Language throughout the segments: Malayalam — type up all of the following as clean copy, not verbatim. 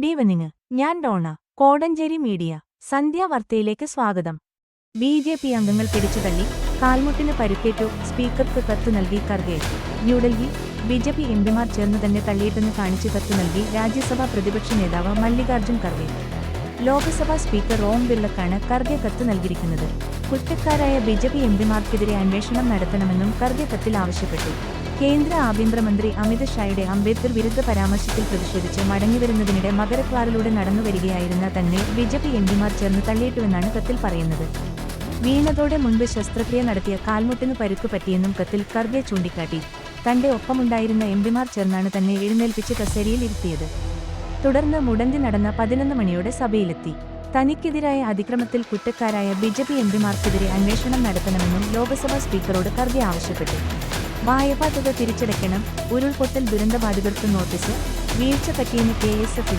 Good evening. ഞാൻ ഡോണ. കോടഞ്ചേരി മീഡിയ. സന്ധ്യാവാർത്തയിലേക്ക് സ്വാഗതം. ബി.ജെ.പി. അംഗങ്ങൾ പിടിച്ചുതള്ളി, കാൽമുട്ടിന് പരുക്കേറ്റു, സ്പീക്കർക്ക് കത്ത് നൽകി ഖർഗെ. ന്യൂഡൽഹി. ബി.ജെ.പി. എംപിമാർ ചേർന്നു തന്നെ തള്ളിയിട്ടെന്ന് കാണിച്ച് കത്ത് നൽകി രാജ്യസഭാ പ്രതിപക്ഷ നേതാവ് മല്ലികാർജ്ജുൻ ഖർഗെ. ലോക്സഭാ സ്പീക്കർ ഓം ബിർളക്കാണ് ഖർഗെ കത്ത് നൽകിയിരിക്കുന്നത്. കുറ്റക്കാരായ ബി.ജെ.പി. എംപിമാർക്കെതിരെ അന്വേഷണം നടത്തണമെന്നും ഖർഗെ കത്തിൽ ആവശ്യപ്പെട്ടു. കേന്ദ്ര ആഭ്യന്തരമന്ത്രി അമിത് ഷായുടെ അംബേദ്കർ വിരുദ്ധ പരാമർശത്തിൽ പ്രതിഷേധിച്ച് മടങ്ങിവരുന്നതിനിടെ മകരക്വാറിലൂടെ നടന്നുവരികയായിരുന്ന തന്നെ ബി.ജെ.പി. എംപിമാർ ചേർന്ന് തള്ളിയിട്ടുവെന്നാണ് കത്തിൽ പറയുന്നത്. വീണതോടെ മുൻപ് ശസ്ത്രക്രിയ നടത്തിയ കാൽമുട്ടിന് പരുക്ക് പറ്റിയെന്നും കത്തിൽ ഖർഗെ ചൂണ്ടിക്കാട്ടി. തന്റെ ഒപ്പമുണ്ടായിരുന്ന എംപിമാർ ചേർന്നാണ് തന്നെ എഴുന്നേൽപ്പിച്ച് കസേരയിൽ ഇരുത്തിയത്. തുടർന്ന് മുടന്തി നടന്ന 11 മണിയോടെ സഭയിലെത്തി. തനിക്കെതിരായ അതിക്രമത്തിൽ കുറ്റക്കാരായ ബി.ജെ.പി. എംപിമാർക്കെതിരെ അന്വേഷണം നടത്തണമെന്നും ലോക്സഭാ സ്പീക്കറോട് ഖർഗെ ആവശ്യപ്പെട്ടു. വായ്പാ തുക തിരിച്ചടയ്ക്കണം, ഉരുൾപൊട്ടൽ ദുരന്തബാധിതർക്ക് നോട്ടീസ്, വീഴ്ച പറ്റിയെന്ന് KSFE.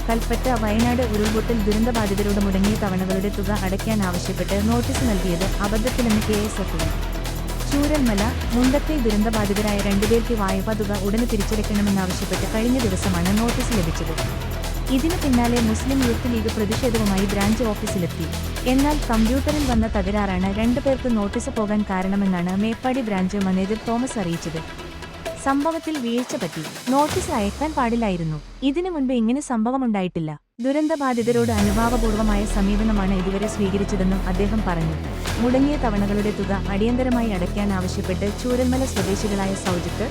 കൽപ്പറ്റ, വയനാട് ഉരുൾപൊട്ടൽ ദുരന്തബാധിതരോട് മുടങ്ങിയ തവണകളുടെ തുക അടയ്ക്കാൻ ആവശ്യപ്പെട്ട് നോട്ടീസ് നൽകിയത് അബദ്ധത്തിലെന്ന് KSFE. ചൂരൽമല, മുണ്ടക്കൈ ദുരന്തബാധിതരായ 2 പേർക്ക് വായ്പാ തുക ഉടനെ തിരിച്ചടയ്ക്കണമെന്നാവശ്യപ്പെട്ട് കഴിഞ്ഞ ദിവസമാണ് നോട്ടീസ് ലഭിച്ചത്. ഇതിനു പിന്നാലെ മുസ്ലിം യൂത്ത് ലീഗ് പ്രതിഷേധവുമായി ബ്രാഞ്ച് ഓഫീസിലെത്തി. എന്നാൽ കമ്പ്യൂട്ടറിൽ വന്ന തകരാറാണ് 2 പേർക്ക് നോട്ടീസ് പോകാൻ കാരണമെന്നാണ് മേപ്പാടി ബ്രാഞ്ച് മാനേജർ തോമസ് അറിയിച്ചത്. സംഭവത്തിൽ വീഴ്ച പറ്റി, നോട്ടീസ് അയക്കാൻ പാടില്ലായിരുന്നു. ഇതിനു മുൻപ് ഇങ്ങനെ സംഭവമുണ്ടായിട്ടില്ല. ദുരന്തബാധിതരോട് അനുഭാവപൂർവമായ സമീപനമാണ് ഇതുവരെ സ്വീകരിച്ചതെന്നും അദ്ദേഹം പറഞ്ഞു. മുടങ്ങിയ തവണകളുടെ തുക അടിയന്തരമായി അടയ്ക്കാൻ ആവശ്യപ്പെട്ട് ചൂരൽമല സ്വദേശികളായ സൗജിത്ത്,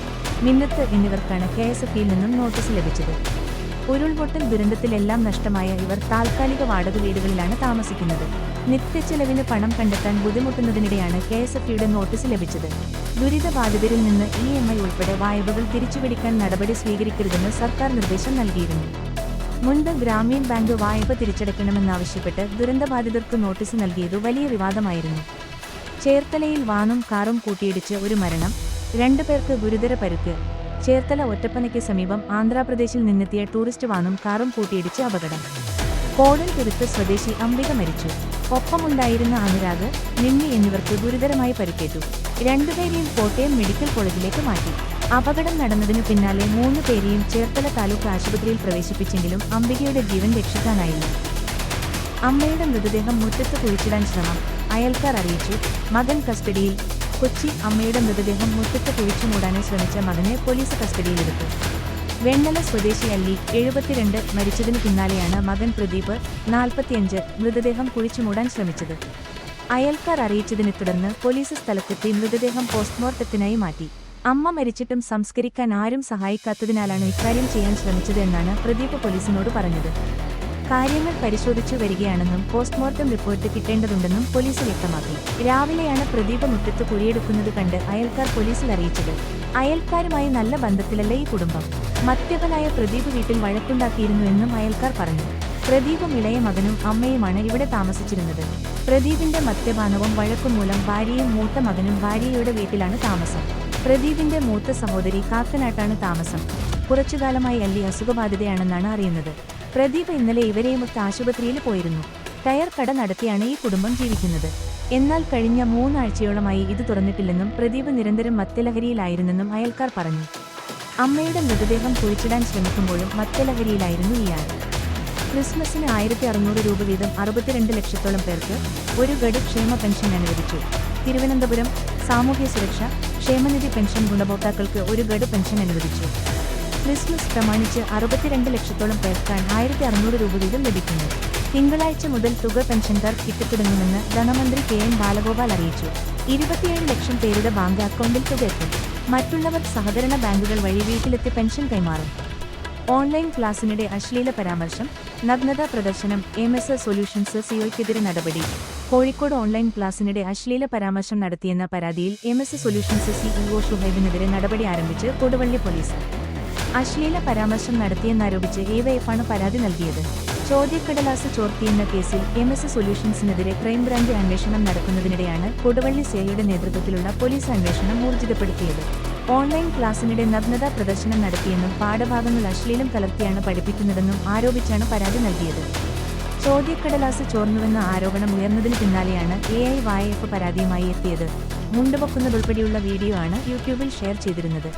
മിന്നത്ത് എന്നിവർക്കാണ് KSFEയിൽ നിന്നും നോട്ടീസ് ലഭിച്ചത്. ഉരുൾപൊട്ടൽ ദുരന്തത്തിലെല്ലാം നഷ്ടമായ ഇവർ താൽക്കാലിക വാടക വീടുകളിലാണ് താമസിക്കുന്നത്. നിത്യച്ചെലവിന് പണം കണ്ടെത്താൻ ബുദ്ധിമുട്ടുന്നതിനിടെയാണ് KSFEയുടെ നോട്ടീസ് ലഭിച്ചത്. ദുരിതബാധിതരിൽ നിന്ന് EMI ഉൾപ്പെടെ വായ്പകൾ തിരിച്ചുപിടിക്കാൻ നടപടി സ്വീകരിക്കരുതെന്ന് സർക്കാർ നിർദ്ദേശം നൽകിയിരുന്നു. മുൻപ് ഗ്രാമീൺ ബാങ്ക് വായ്പ തിരിച്ചടയ്ക്കണമെന്നാവശ്യപ്പെട്ട് ദുരന്തബാധിതർക്ക് നോട്ടീസ് നൽകിയതു വലിയ വിവാദമായിരുന്നു. ചേർത്തലയിൽ വാനും കാറും കൂട്ടിയിടിച്ച് ഒരു മരണം, 2 പേർക്ക് ഗുരുതര പരുക്ക്. ചേർത്തല ഒറ്റപ്പനയ്ക്ക് സമീപം ആന്ധ്രാപ്രദേശിൽ നിന്നെത്തിയ ടൂറിസ്റ്റ് വാനും കാറും കൂട്ടിയിടിച്ച് അപകടം. കോടൻതുരുത്ത് സ്വദേശി അംബിക മരിച്ചു. ഒപ്പമുണ്ടായിരുന്ന അനുരാഗ്, നിമ്മി എന്നിവർക്ക് ഗുരുതരമായി പരിക്കേറ്റു. 2 പേരെയും കോട്ടയം മെഡിക്കൽ കോളേജിലേക്ക് മാറ്റി. അപകടം നടന്നതിനു പിന്നാലെ 3 പേരെയും ചേർത്തല താലൂക്ക് ആശുപത്രിയിൽ പ്രവേശിപ്പിച്ചെങ്കിലും അംബികയുടെ ജീവൻ രക്ഷിക്കാനായില്ല. അമ്മയുടെ മൃതദേഹം മുറ്റത്ത് കുഴിച്ചിടാൻ ശ്രമം, അയൽക്കാർ അറിയിച്ചു. മകൻ കസ്റ്റഡിയിൽ. കൊച്ചി. അമ്മയുടെ മൃതദേഹം മുറ്റത്ത് കുഴിച്ചുമൂടാനെ ശ്രമിച്ച മകനെ പോലീസ് കസ്റ്റഡിയിലെടുത്തു. വെണ്ണല സ്വദേശി അല്ലി, 72, മരിച്ചതിനു പിന്നാലെയാണ് മകൻ പ്രദീപ്, 45, മൃതദേഹം കുഴിച്ചുമൂടാൻ ശ്രമിച്ചത്. അയൽക്കാർ അറിയിച്ചതിനെ തുടർന്ന് പോലീസ് സ്ഥലത്തെത്തി മൃതദേഹം പോസ്റ്റ്മോർട്ടത്തിനായി മാറ്റി. അമ്മ മരിച്ചിട്ടും സംസ്കരിക്കാൻ ആരും സഹായിക്കാത്തതിനാലാണ് ഇക്കാര്യം ചെയ്യാൻ ശ്രമിച്ചത് എന്നാണ് പ്രദീപ് പോലീസിനോട് പറഞ്ഞത്. കാര്യങ്ങൾ പരിശോധിച്ചു വരികയാണെന്നും പോസ്റ്റ്മോർട്ടം റിപ്പോർട്ട് കിട്ടേണ്ടതുണ്ടെന്നും പോലീസ് വ്യക്തമാക്കി. രാവിലെയാണ് പ്രദീപ് മുറ്റത്ത് കുഴിയെടുക്കുന്നത് കണ്ട് അയൽക്കാർ പോലീസിൽ അറിയിച്ചത്. അയൽക്കാരുമായി നല്ല ബന്ധത്തിലല്ല ഈ കുടുംബം. മദ്യപനായ പ്രദീപ് വീട്ടിൽ വഴക്കുണ്ടാക്കിയിരുന്നു എന്നും അയൽക്കാർ പറഞ്ഞു. പ്രദീപും ഇളയ മകനും അമ്മയുമാണ് ഇവിടെ താമസിച്ചിരുന്നത്. പ്രദീപിന്റെ മദ്യപാനവും വഴക്കും മൂലം ഭാര്യയും മൂത്ത മകനും ഭാര്യയുടെ വീട്ടിലാണ് താമസം. പ്രദീപിന്റെ മൂത്ത സഹോദരി കാക്കനാട്ടാണ് താമസം. കുറച്ചുകാലമായി അല്ലി അസുഖബാധിതയാണെന്നാണ് അറിയുന്നത്. പ്രദീപ് ഇന്നലെ ഇവരെയുമൊത്ത് ആശുപത്രിയിൽ പോയിരുന്നു. ടയർ കട നടത്തിയാണ് ഈ കുടുംബം ജീവിക്കുന്നത്. എന്നാൽ കഴിഞ്ഞ 3 ആഴ്ചയോളമായി ഇത് തുറന്നിട്ടില്ലെന്നും പ്രദീപ് നിരന്തരം മദ്യലഹരിയിലായിരുന്നെന്നും അയൽക്കാർ പറഞ്ഞു. അമ്മയുടെ മൃതദേഹം കുഴിച്ചിടാൻ ശ്രമിക്കുമ്പോഴും മദ്യലഹരിയിലായിരുന്നു ഇയാൾ. ക്രിസ്മസിന് 1600 രൂപ വീതം 62 ലക്ഷത്തോളം പേർക്ക് ഒരു ഗഡു ക്ഷേമ പെൻഷൻ അനുവദിച്ചു. തിരുവനന്തപുരം. സാമൂഹ്യ സുരക്ഷ ക്ഷേമനിധി പെൻഷൻ ഗുണഭോക്താക്കൾക്ക് ഒരു ഗഡു പെൻഷൻ അനുവദിച്ചു. ക്രിസ്മസ് പ്രമാണിച്ച് 62 ലക്ഷത്തോളം പേർക്കാണ് 1600 രൂപ വീതം ലഭിക്കുന്നു. തിങ്കളാഴ്ച മുതൽ തുക പെൻഷൻകാർ കിട്ടിത്തുടങ്ങുമെന്ന് ധനമന്ത്രി KN ബാലഗോപാൽ അറിയിച്ചു. 27 ലക്ഷം പേരുടെ ബാങ്ക് അക്കൗണ്ടിൽ തുക എത്തും. മറ്റുള്ളവർ സഹകരണ ബാങ്കുകൾ വഴി വീട്ടിലെത്തി പെൻഷൻ കൈമാറും. ഓൺലൈൻ ക്ലാസിനിടെ അശ്ലീല പരാമർശം, നഗ്നതാ പ്രദർശനം, MS സൊല്യൂഷൻസ് സിഒയ്ക്കെതിരെ നടപടി. കോഴിക്കോട് ഓൺലൈൻ ക്ലാസിനിടെ അശ്ലീല പരാമർശം നടത്തിയെന്ന പരാതിയിൽ MS സൊല്യൂഷൻസ് CEO ഷുഹൈബിനെതിരെ നടപടി ആരംഭിച്ച് കൊടുവള്ളി പോലീസ്. അശ്ലീല പരാമർശം നടത്തിയെന്നാരോപിച്ച് AYF-ആണ് പരാതി നൽകിയത്. ചോദ്യക്കടലാസ് ചോർത്തിയെന്ന കേസിൽ MS സൊല്യൂഷൻസിനെതിരെ ക്രൈംബ്രാഞ്ച് അന്വേഷണം നടക്കുന്നതിനിടെയാണ് കൊടുവള്ളി CIയുടെ നേതൃത്വത്തിലുള്ള പോലീസ് അന്വേഷണം ഊർജിതപ്പെടുത്തിയത്. ഓൺലൈൻ ക്ലാസിനിടെ നഗ്നതാ പ്രദർശനം നടത്തിയെന്നും പാഠഭാഗങ്ങൾ അശ്ലീലം കലർത്തിയാണ് പഠിപ്പിക്കുന്നതെന്നും ആരോപിച്ചാണ് പരാതി നൽകിയത്. ചോദ്യക്കടലാസ് ചോർന്നുവെന്ന ആരോപണം ഉയർന്നതിന് പിന്നാലെയാണ് AYF പരാതിയുമായി എത്തിയത്. മുണ്ടുപൊക്കുന്നതുൾപ്പെടെയുള്ള വീഡിയോ ആണ് യൂട്യൂബിൽ ഷെയർ ചെയ്തിരുന്നത്.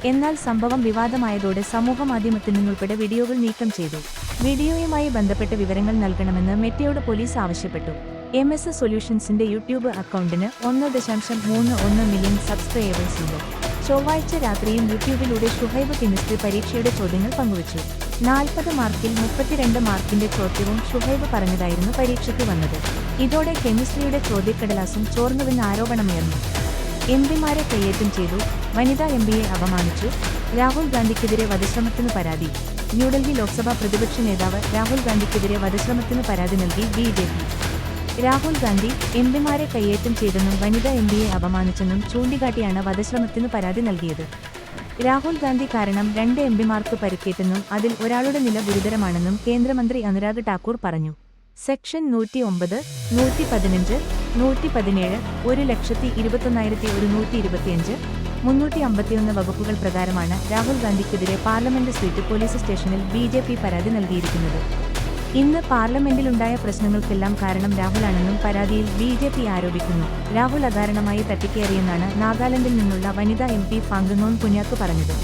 എന്നാൽ സംഭവം വിവാദമായതോടെ സമൂഹമാധ്യമത്തിൽ നിന്നുൾപ്പെടെ വീഡിയോകൾ നീക്കം ചെയ്തു. വീഡിയോയുമായി ബന്ധപ്പെട്ട വിവരങ്ങൾ നൽകണമെന്ന് മെറ്റയോട് പോലീസ് ആവശ്യപ്പെട്ടു. MS സൊല്യൂഷൻസിന്റെ യൂട്യൂബ് അക്കൗണ്ടിന് 1.31 മില്യൺ സബ്സ്ക്രൈബേഴ്സ് ഉണ്ട്. ചൊവ്വാഴ്ച രാത്രിയും യൂട്യൂബിലൂടെ ഷുഹൈബ് കെമിസ്ട്രി പരീക്ഷയുടെ ചോദ്യങ്ങൾ പങ്കുവച്ചു. 40 മാർക്കിൽ 32 മാർക്കിന്റെ ചോദ്യവും ഷുഹൈബ് പറഞ്ഞതായിരുന്നു പരീക്ഷയ്ക്ക് വന്നത്. ഇതോടെ കെമിസ്ട്രിയുടെ ചോദ്യക്കടലാസും ചോർന്നുവെന്ന് ആരോപണമുയർന്നു. MPമാരെ കയ്യേറ്റം ചെയ്തു, വനിതാ MPയെ അപമാനിച്ചു, രാഹുൽ ഗാന്ധിക്കെതിരെ വധശ്രമത്തിന് പരാതി. ന്യൂഡൽഹി ലോക്സഭാ പ്രതിപക്ഷ നേതാവ് രാഹുൽ ഗാന്ധിക്കെതിരെ വധശ്രമത്തിന് പരാതി നൽകി BJP. രാഹുൽ ഗാന്ധി MPമാരെ കയ്യേറ്റം ചെയ്തെന്നും വനിതാ MPയെ അപമാനിച്ചെന്നും ചൂണ്ടിക്കാട്ടിയാണ് വധശ്രമത്തിന് പരാതി നൽകിയത്. രാഹുൽ ഗാന്ധി കാരണം 2 MPമാർക്ക് പരിക്കേറ്റെന്നും അതിൽ ഒരാളുടെ നില ഗുരുതരമാണെന്നും കേന്ദ്രമന്ത്രി അനുരാഗ് ഠാക്കൂർ പറഞ്ഞു. സെക്ഷൻ 109, 115, 117, 1,21,125, 351 വകുപ്പുകൾ പ്രകാരമാണ് രാഹുൽ ഗാന്ധിക്കെതിരെ പാർലമെന്റ് സ്ട്രീറ്റ് പോലീസ് സ്റ്റേഷനിൽ BJP പരാതി നൽകിയിരിക്കുന്നത്. ഇന്ന് പാർലമെന്റിലുണ്ടായ പ്രശ്നങ്ങൾക്കെല്ലാം കാരണം രാഹുലാണെന്നും പരാതിയിൽ BJP ആരോപിക്കുന്നു. രാഹുൽ അകാരണമായി തട്ടിക്കയറിയെന്നാണ് നാഗാലാൻഡിൽ നിന്നുള്ള വനിതാ MP ഫാങ്ഗനോൺ കുന്യാക്ക് പറഞ്ഞത്.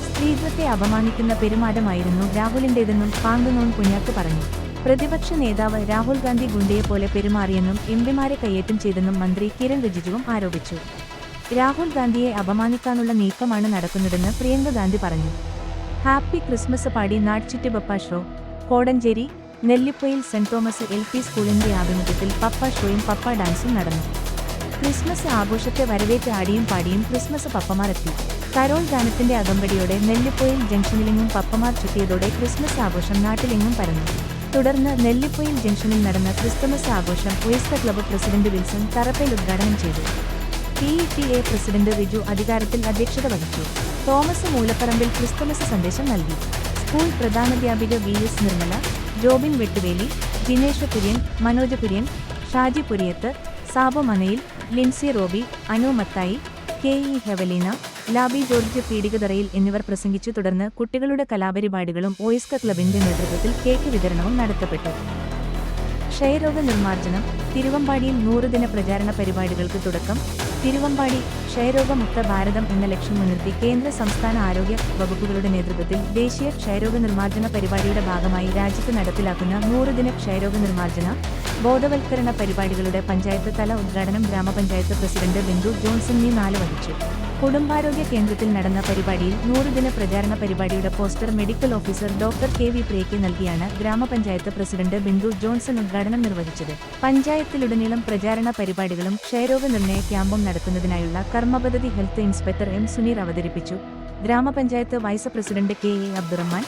സ്ത്രീത്വത്തെ അപമാനിക്കുന്ന പെരുമാറ്റമായിരുന്നു രാഹുലിന്റേതെന്നും ഫാങ്ഗനോൺ കുന്യാക്ക് പറഞ്ഞു. പ്രതിപക്ഷ നേതാവ് രാഹുൽ ഗാന്ധി ഗുണ്ടയെപ്പോലെ പെരുമാറിയെന്നും MPമാരെ കയ്യേറ്റം ചെയ്തെന്നും മന്ത്രി കിരൺ റിജിജുവും ആരോപിച്ചു. രാഹുൽ ഗാന്ധിയെ അപമാനിക്കാനുള്ള നീക്കമാണ് നടക്കുന്നതെന്ന് പ്രിയങ്ക ഗാന്ധി പറഞ്ഞു. ഹാപ്പി ക്രിസ്മസ് പാടി നാട്ചുറ്റി papa show. Kodanchery, Nellipoyil saint Thomas LP സ്കൂളിന്റെ ആഭിമുഖ്യത്തിൽ പപ്പ ഷോയും പപ്പ ഡാൻസും നടന്നു. ക്രിസ്മസ് ആഘോഷത്തെ വരവേറ്റ് ആടിയും പാടിയും ക്രിസ്മസ് പപ്പമാരെത്തി. കരോൾ ഗാനത്തിന്റെ അകമ്പടിയോടെ നെല്ലിപ്പൊയിൽ ജംഗ്ഷനിലെങ്ങും പപ്പമാർ ചുറ്റിയതോടെ ക്രിസ്മസ് ആഘോഷം നാട്ടിലെങ്ങും പരന്നു. തുടർന്ന് നെല്ലിപ്പൊയിൽ ജംഗ്ഷനിൽ നടന്ന ക്രിസ്തുമസ് ആഘോഷം ഒയിസ്റ്റർ ക്ലബ്ബ് പ്രസിഡന്റ് വിൽസൺ തറപ്പേൽ ഉദ്ഘാടനം ചെയ്തു. PTA പ്രസിഡന്റ് റിജു അധികാരത്തിൽ അധ്യക്ഷത വഹിച്ചു. തോമസ് മൂലപ്പറമ്പിൽ ക്രിസ്തുമസ് സന്ദേശം നൽകി. സ്കൂൾ പ്രധാനാധ്യാപിക VS Nirmala, Jobin Vettuveli, Jinesh Kurian, Manoj Kurian, Shaji Puriyath, Sabu Manayil, Lincy Roby, Anu Mathai, KE Hevaleena, Laby George Peedikatharayil എന്നിവർ പ്രസംഗിച്ചു. തുടർന്ന് കുട്ടികളുടെ കലാപരിപാടികളും ഒയിസ്ക ക്ലബിന്റെ നേതൃത്വത്തിൽ കേക്ക് വിതരണവും നടത്തപ്പെട്ടു. ക്ഷയരോഗ നിർമ്മാർജ്ജനം. തിരുവമ്പാടിയിൽ 100 ദിന പ്രചാരണ പരിപാടികൾക്ക് തുടക്കം. തിരുവമ്പാടി ക്ഷയരോഗമുക്ത ഭാരതം എന്ന ലക്ഷ്യം മുൻനിർത്തി കേന്ദ്ര സംസ്ഥാന ആരോഗ്യ വകുപ്പുകളുടെ നേതൃത്വത്തിൽ ദേശീയ ക്ഷയരോഗ നിർമ്മാർജ്ജന പരിപാടിയുടെ ഭാഗമായി രാജ്യത്ത് നടപ്പിലാക്കുന്ന 100 ദിന ക്ഷയരോഗ നിർമ്മാർജ്ജന ബോധവൽക്കരണ പരിപാടികളുടെ പഞ്ചായത്ത് തല ഉദ്ഘാടനം ഗ്രാമപഞ്ചായത്ത് പ്രസിഡന്റ് ബിന്ദു ജോൺസൺ 4 വഹിച്ചു. കുടുംബാരോഗ്യ കേന്ദ്രത്തിൽ നടന്ന പരിപാടിയിൽ 100 ദിന പ്രചാരണ പരിപാടിയുടെ poster medical officer doctor KV പ്രിയയ്ക്ക് നൽകിയാണ് ഗ്രാമപഞ്ചായത്ത് പ്രസിഡന്റ് ബിന്ദു ജോൺസൺ ഉദ്ഘാടനം നിർവഹിച്ചത്. പഞ്ചായത്തിലുടനീളം പ്രചാരണ പരിപാടികളും ക്ഷയരോഗ നിർണയ ക്യാമ്പും നടത്തുന്നതിനായുള്ള കർമ്മപദ്ധതി ഹെൽത്ത് ഇൻസ്പെക്ടർ M സുനീർ അവതരിപ്പിച്ചു. ഗ്രാമപഞ്ചായത്ത് വൈസ് പ്രസിഡന്റ് KA അബ്ദുറഹ്മാൻ,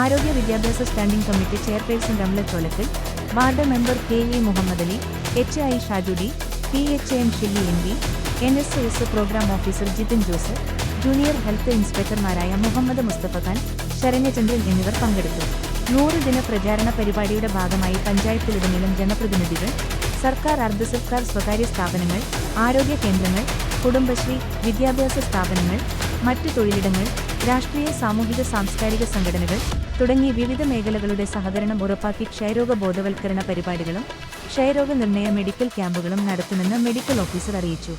ആരോഗ്യ വിദ്യാഭ്യാസ standing committee chairperson Ramla Cholakkal, ward member KE Muhammad Ali, HI Shajudi, PHM Shilly MV, NSS programme officer Jithin Jose, junior health ഇൻസ്പെക്ടർമാരായ മുഹമ്മദ് മുസ്തഫ ഖാൻ, ശരണ്യചന്ദ്രൻ എന്നിവർ പങ്കെടുത്തു. 100 ദിന പ്രചാരണ പരിപാടിയുടെ ഭാഗമായി പഞ്ചായത്തിലുടനീളം ജനപ്രതിനിധികൾ, സർക്കാർ, അർദ്ധസർക്കാർ, സ്വകാര്യ സ്ഥാപനങ്ങൾ, ആരോഗ്യ കേന്ദ്രങ്ങൾ, കുടുംബശ്രീ, വിദ്യാഭ്യാസ സ്ഥാപനങ്ങൾ, മറ്റു തൊഴിലിടങ്ങൾ, രാഷ്ട്രീയ, സാമൂഹിക, സാംസ്കാരിക സംഘടനകൾ തുടങ്ങി വിവിധ മേഖലകളുടെ സഹകരണം ഉറപ്പാക്കി ക്ഷയരോഗ ബോധവൽക്കരണ പരിപാടികളും ക്ഷയരോഗ നിർണയ മെഡിക്കൽ ക്യാമ്പുകളും നടത്തുമെന്ന് മെഡിക്കൽ ഓഫീസർ അറിയിച്ചു.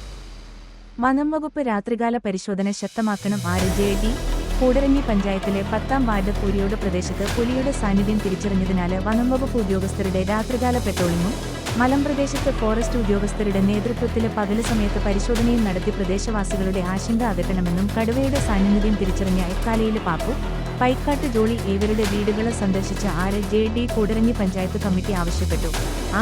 വനം വകുപ്പ് രാത്രികാല പരിശോധന ശക്തമാക്കണം. JD കൂടരഞ്ഞി പഞ്ചായത്തിലെ 10ാം വാർഡ് പൂരിയോട് പ്രദേശത്ത് പുലിയുടെ സാന്നിധ്യം തിരിച്ചറിഞ്ഞതിനാല് വനം വകുപ്പ് ഉദ്യോഗസ്ഥരുടെ രാത്രികാല പെട്രോളിംഗും മലമ്പ്രദേശത്ത് ഫോറസ്റ്റ് ഉദ്യോഗസ്ഥരുടെ നേതൃത്വത്തില് പകല് സമയത്ത് പരിശോധനയും നടത്തി പ്രദേശവാസികളുടെ ആശങ്ക അകറ്റണമെന്നും കടുവയുടെ സാന്നിധ്യം തിരിച്ചറിഞ്ഞ എക്കാലയില് പാപ്പു, പൈക്കാട്ട് ജോളി ഇവരുടെ വീടുകള് സന്ദർശിച്ച JD കൂടരഞ്ഞി പഞ്ചായത്ത് കമ്മിറ്റി ആവശ്യപ്പെട്ടു.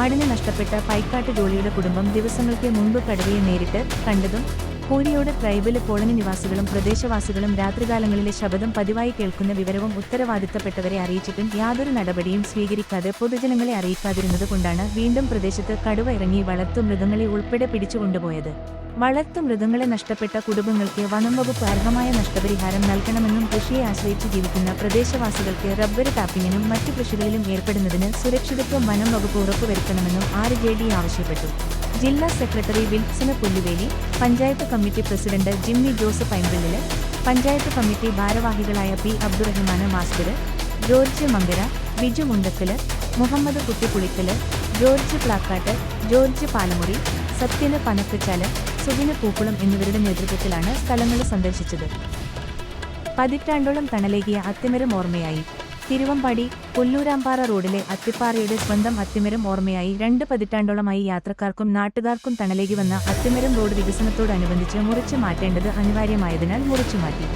ആടിന് നഷ്ടപ്പെട്ട പൈക്കാട്ട് ജോളിയുടെ കുടുംബം ദിവസങ്ങൾക്ക് മുൻപ് കടുവയെ നേരിട്ട് കണ്ടതും പൂരിയോട് ട്രൈബല് കോളനി നിവാസികളും പ്രദേശവാസികളും രാത്രികാലങ്ങളിലെ ശബ്ദം പതിവായി കേൾക്കുന്ന വിവരവും ഉത്തരവാദിത്തപ്പെട്ടവരെ അറിയിച്ചിട്ടും യാതൊരു നടപടിയും സ്വീകരിക്കാതെ പൊതുജനങ്ങളെ അറിയിക്കാതിരുന്നതുകൊണ്ടാണ് വീണ്ടും പ്രദേശത്ത് കടുവ ഇറങ്ങി വളർത്തുമൃഗങ്ങളെ ഉൾപ്പെടെ പിടിച്ചുകൊണ്ടുപോയത്. വളർത്തുമൃഗങ്ങളെ നഷ്ടപ്പെട്ട കുടുംബങ്ങൾക്ക് വനം വകുപ്പ് അർഹമായ നഷ്ടപരിഹാരം നൽകണമെന്നും കൃഷിയെ ആശ്രയിച്ച് ജീവിക്കുന്ന പ്രദേശവാസികൾക്ക് റബ്ബർ ടാപ്പിങ്ങിനും മറ്റു കൃഷികളിലും ഏർപ്പെടുന്നതിന് സുരക്ഷിതത്വം വനം വകുപ്പ് ഉറപ്പുവരുത്തണമെന്നും JD ആവശ്യപ്പെട്ടു. ജില്ലാ secretary Wilson Pulluveli, panchayat committee president Jimmy Jose Paimpillil, panchayat committee ഭാരവാഹികളായ P Abdurahman master, George Mankara, Biju Mundakkal, Muhammad Kuttipulickal, George Plakkatt, George Palamuri, Sathyan Panakkachal, Subin Pookkulam എന്നിവരുടെ നേതൃത്വത്തിലാണ് സ്ഥലങ്ങൾ സന്ദർശിച്ചത്. പതിറ്റാണ്ടോളം തണലേകിയ അത്തിമരം ഓർമ്മയായി. തിരുവമ്പാടി പുല്ലൂരാമ്പാറ റോഡിലെ അത്തിപ്പാറയുടെ സ്വന്തം അത്തിമരം ഓർമ്മയായി. 2 പതിറ്റാണ്ടോളമായി യാത്രക്കാർക്കും നാട്ടുകാർക്കും തണലേകി വന്ന അത്തിമരം റോഡ് വികസനത്തോടനുബന്ധിച്ച് മുറിച്ചു മാറ്റേണ്ടത് അനിവാര്യമായതിനാൽ മുറിച്ചുമാറ്റി.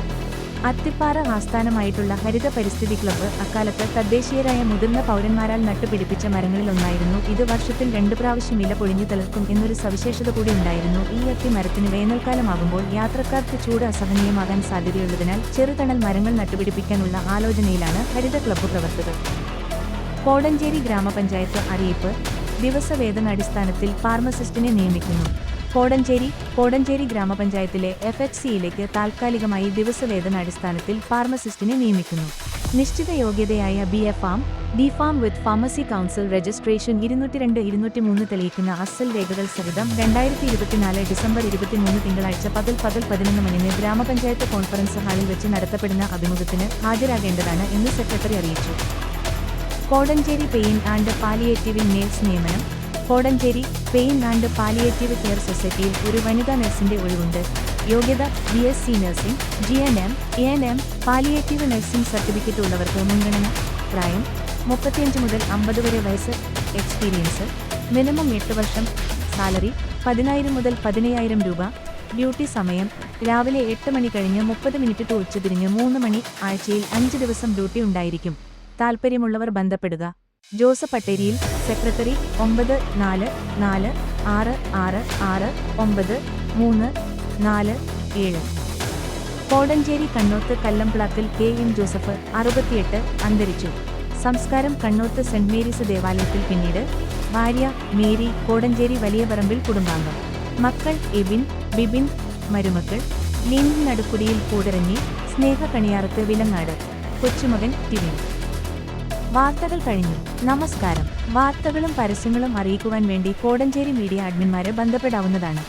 അത്തിപ്പാറ ആസ്ഥാനമായിട്ടുള്ള ഹരിത പരിസ്ഥിതി ക്ലബ്ബ് അക്കാലത്ത് തദ്ദേശീയരായ മുതിർന്ന പൗരന്മാരാൽ നട്ടുപിടിപ്പിച്ച മരങ്ങളിലൊന്നായിരുന്നു ഇത്. വർഷത്തിൽ 2 പ്രാവശ്യം ഇല പൊഴിഞ്ഞു തളിർക്കും എന്നൊരു സവിശേഷത കൂടി ഉണ്ടായിരുന്നു. ഈ അത്തിമരത്തിന് വേനൽക്കാലമാകുമ്പോൾ യാത്രക്കാർക്ക് ചൂട് അസഹനീയമാകാൻ സാധ്യതയുള്ളതിനാൽ ചെറുതണൽ മരങ്ങൾ നട്ടുപിടിപ്പിക്കാനുള്ള ആലോചനയിലാണ് ഹരിത ക്ലബ്ബ് പ്രവർത്തകർ. കോടഞ്ചേരി ഗ്രാമപഞ്ചായത്ത് അറിയിപ്പ്: ദിവസവേതനാടിസ്ഥാനത്തിൽ ഫാർമസിസ്റ്റിനെ നിയമിക്കുന്നു. കോടഞ്ചേരി ഗ്രാമപഞ്ചായത്തിലെ FHCയിലേക്ക് താൽക്കാലികമായി ദിവസവേതനാടിസ്ഥാനത്തിൽ ഫാർമസിസ്റ്റിനെ നിയമിക്കുന്നു. നിശ്ചിത യോഗ്യതയായ BFArm, D.Pharm വിത്ത് ഫാർമസി കൗൺസിൽ രജിസ്ട്രേഷൻ 202-203 തെളിയിക്കുന്ന അസൽ രേഖകൾ സഹിതം 2024 ഡിസംബർ 23 തിങ്കളാഴ്ച പകൽ 11 മണിന് ഗ്രാമപഞ്ചായത്ത് കോൺഫറൻസ് ഹാളിൽ വെച്ച് നടത്തപ്പെടുന്ന അഭിമുഖത്തിന് ഹാജരാകേണ്ടതാണ് എന്ന് സെക്രട്ടറി അറിയിച്ചു. Kodanchery pain and palliative nurse നിയമനം. Kodanchery pain and palliative care സൊസൈറ്റിയിൽ ഒരു വനിതാ നഴ്സിന്റെ ഒഴിവുണ്ട്. യോഗ്യത BSc nursing, GNM, ANM, palliative nursing certificate ഉള്ളവർക്ക് മുൻഗണന. പ്രായം 35 മുതൽ 50 വരെ വയസ്സ്. എക്സ്പീരിയൻസ് മിനിമം 8 വർഷം. സാലറി 10,000 മുതൽ 15,000 രൂപ. ഡ്യൂട്ടി സമയം രാവിലെ 8 മണി കഴിഞ്ഞ് 30 മിനിറ്റ് ടു ഉച്ചതിരിഞ്ഞ് 3 മണി. ആഴ്ചയിൽ 5 ദിവസം ഡ്യൂട്ടി ഉണ്ടായിരിക്കും. താൽപ്പര്യമുള്ളവർ ബന്ധപ്പെടുക. Joseph Patteriyil, secretary. 9446669347. Kodanchery Kannoth Kallamplackal KM Joseph, 68, അന്തരിച്ചു. സംസ്കാരം കണ്ണോത്ത് സെന്റ് മേരീസ് ദേവാലയത്തിൽ. പിന്നീട് ഭാര്യ മേരി, കോടഞ്ചേരി വലിയപറമ്പിൽ കുടുംബാംഗം. മക്കൾ എബിൻ, ബിബിൻ. മരുമക്കൾ ലിൻ നടുക്കുടിയിൽ കൂടരഞ്ഞി, സ്നേഹ കണിയാറത്ത് വിലങ്ങാട്. കൊച്ചുമകൻ ടിവിൻ. വാർത്തകൾ കഴിഞ്ഞു. നമസ്കാരം. വാർത്തകളും പരസ്യങ്ങളും അറിയിക്കുവാൻ വേണ്ടി കോടഞ്ചേരി മീഡിയ അഡ്മിന്മാരെ ബന്ധപ്പെടാവുന്നതാണ്.